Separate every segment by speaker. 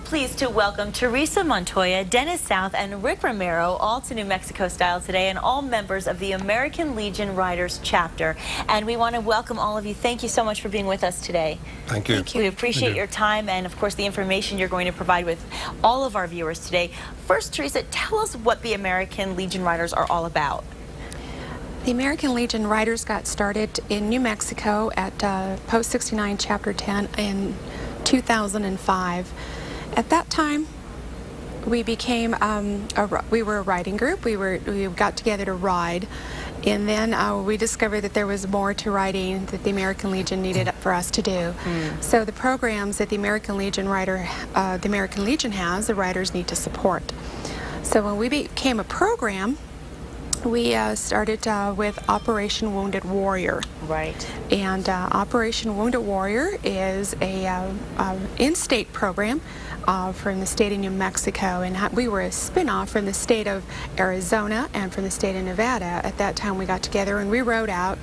Speaker 1: pleased to welcome Theresa Montoya, Dennis South, and Rick Romero, all to New Mexico Style today, and all members of the American Legion Riders chapter. And we want to welcome all of you. Thank you so much for being with us today.
Speaker 2: Thank you.
Speaker 1: We appreciate your time and, of course, the information you're going to provide with all of our viewers today. First, Theresa, tell us what the American Legion Riders are all about.
Speaker 3: The American Legion Riders got started in New Mexico at Post 69, Chapter 10 in 2005. At that time, we became we were a riding group. We got together to ride, and then we discovered that there was more to riding that the American Legion needed for us to do. So the programs that the American Legion has, the riders need to support. So when we became a program, we started with Operation Wounded Warrior.
Speaker 1: Right.
Speaker 3: And Operation Wounded Warrior is a in-state program from the state of New Mexico, and we were a spin-off from the state of Arizona and from the state of Nevada. At that time, we got together and we rode out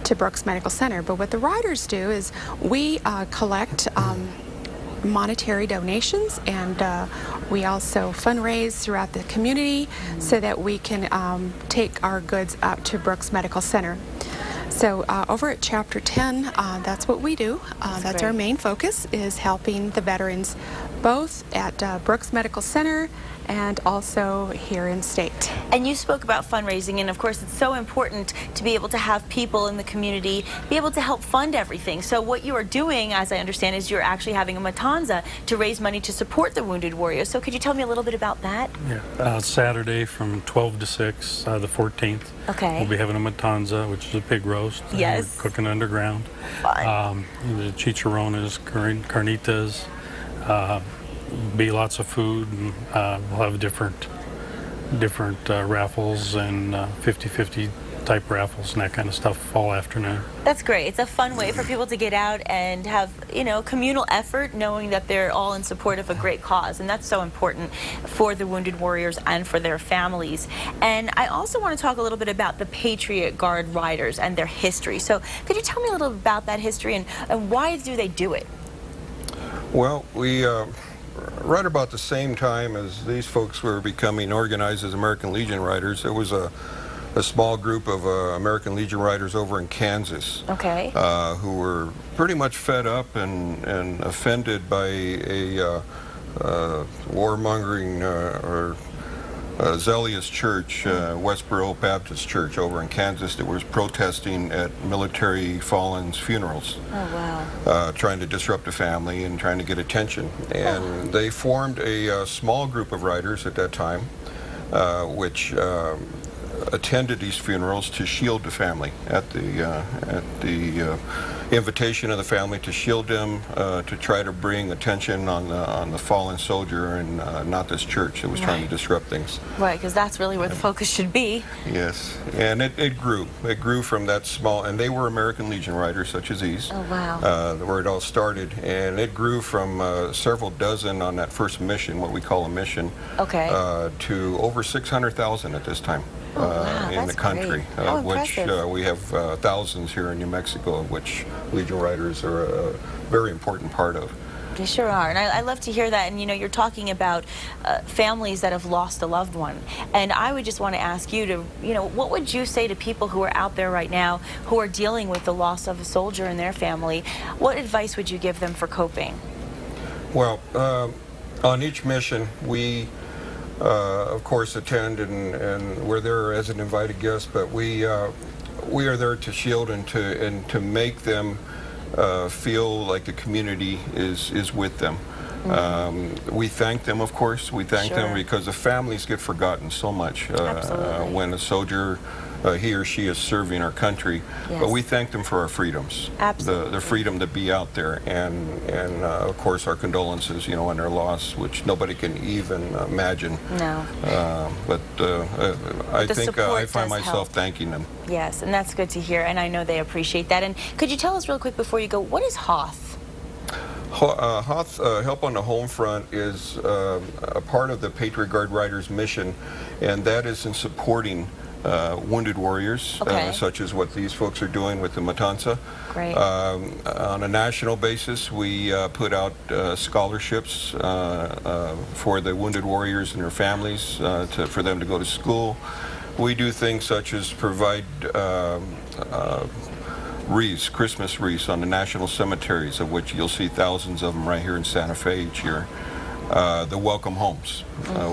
Speaker 3: to Brooks Medical Center. But what the riders do is we collect monetary donations, and we also fundraise throughout the community so that we can take our goods out to Brooks Medical Center. So over at Chapter 10, that's what we do. That's our main focus, is helping the veterans both at Brooks Medical Center and also here in state.
Speaker 1: And you spoke about fundraising, and of course it's so important to be able to have people in the community be able to help fund everything. So what you are doing, as I understand, is you're actually having a Matanza to raise money to support the Wounded Warriors. So could you tell me a little bit about that?
Speaker 2: Yeah, Saturday from 12 to 6, the 14th.
Speaker 1: Okay.
Speaker 2: We'll be having a Matanza, which is a pig roast.
Speaker 1: Yes.
Speaker 2: We're cooking underground.
Speaker 1: Fun.
Speaker 2: The chicharrones, carnitas, be lots of food, and we'll have different raffles and 50-50 type raffles and that kind of stuff all afternoon.
Speaker 1: That's great. It's a fun way for people to get out and have, communal effort, knowing that they're all in support of a great cause, and that's so important for the Wounded Warriors and for their families. And I also want to talk a little bit about the Patriot Guard Riders and their history. So could you tell me a little bit about that history and why do they do it?
Speaker 4: Well, we right about the same time as these folks were becoming organized as American Legion Riders, there was a small group of American Legion Riders over in Kansas,
Speaker 1: okay,
Speaker 4: who were pretty much fed up and offended by a warmongering or zealous church, Westboro Baptist Church over in Kansas, that was protesting at military fallen's funerals.
Speaker 1: Oh, wow.
Speaker 4: Trying to disrupt the family and trying to get attention. And they formed a small group of riders at that time, which attended these funerals to shield the family at the invitation of the family, to shield them, to try to bring attention on the fallen soldier and not this church that was trying to disrupt things.
Speaker 1: Right, because that's really where the focus should be.
Speaker 4: Yes, and it grew. It grew from that small, and they were American Legion Riders such as these.
Speaker 1: Oh, wow.
Speaker 4: Where it all started, and it grew from several dozen on that first mission, what we call a mission,
Speaker 1: okay,
Speaker 4: to over 600,000 at this time.
Speaker 1: Oh, wow,
Speaker 4: in the country, which we have thousands here in New Mexico, of which Legion Riders are a very important part of.
Speaker 1: They sure are, and I love to hear that. And you're talking about families that have lost a loved one, and I would just want to ask you to, what would you say to people who are out there right now who are dealing with the loss of a soldier in their family? What advice would you give them for coping?
Speaker 4: Well, on each mission, we of course attend and we're there as an invited guest, but we are there to shield and to make them feel like the community is with them. We thank them, of course. We thank them because the families get forgotten so much when a soldier, he or she, is serving our country.
Speaker 1: Yes.
Speaker 4: But we thank them for our freedoms.
Speaker 1: Absolutely.
Speaker 4: The freedom to be out there, and of course our condolences, on their loss, which nobody can even imagine.
Speaker 1: No.
Speaker 4: But I think I find myself thanking them.
Speaker 1: Yes, and that's good to hear, and I know they appreciate that. And could you tell us real quick before you go, what is HOTH?
Speaker 4: HOTH, Help on the Home Front, is a part of the Patriot Guard Riders mission, and that is in supporting wounded warriors,
Speaker 1: Okay.
Speaker 4: such as what these folks are doing with the Matanza.
Speaker 1: Great.
Speaker 4: On a national basis, we put out scholarships for the wounded warriors and their families for them to go to school. We do things such as provide wreaths, Christmas wreaths on the national cemeteries, of which you'll see thousands of them right here in Santa Fe each year. The welcome homes.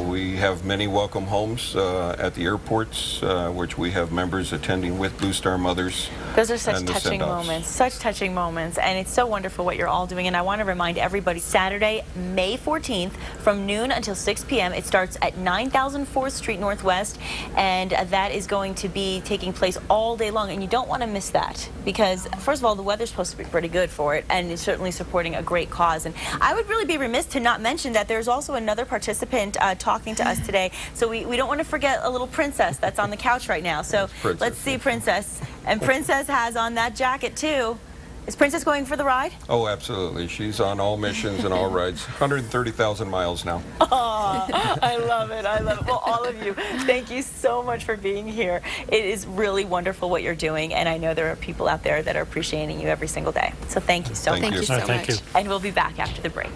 Speaker 4: We have many welcome homes at the airports, which we have members attending with Blue Star mothers.
Speaker 1: Those are such
Speaker 4: and the
Speaker 1: touching
Speaker 4: send-offs.
Speaker 1: moments, such touching moments, and it's so wonderful what you're all doing. And I want to remind everybody, Saturday, May 14th, from noon until 6 p.m. It starts at 9000 4th Street Northwest, and that is going to be taking place all day long. And you don't want to miss that because, first of all, the weather's supposed to be pretty good for it, and it's certainly supporting a great cause. And I would really be remiss to not mention that there's also another participant talking to us today. So we don't want to forget a little princess that's on the couch right now. So let's see Princess. And Princess has on that jacket too. Is Princess going for the ride?
Speaker 4: Oh, absolutely. She's on all missions and all rides. 130,000 miles now.
Speaker 1: Oh, I love it. I love it. Well, all of you, thank you so much for being here. It is really wonderful what you're doing, and I know there are people out there that are appreciating you every single day. So thank you so much.
Speaker 3: Thank you so
Speaker 2: Thank
Speaker 3: much.
Speaker 2: you.
Speaker 1: And we'll be back after the break.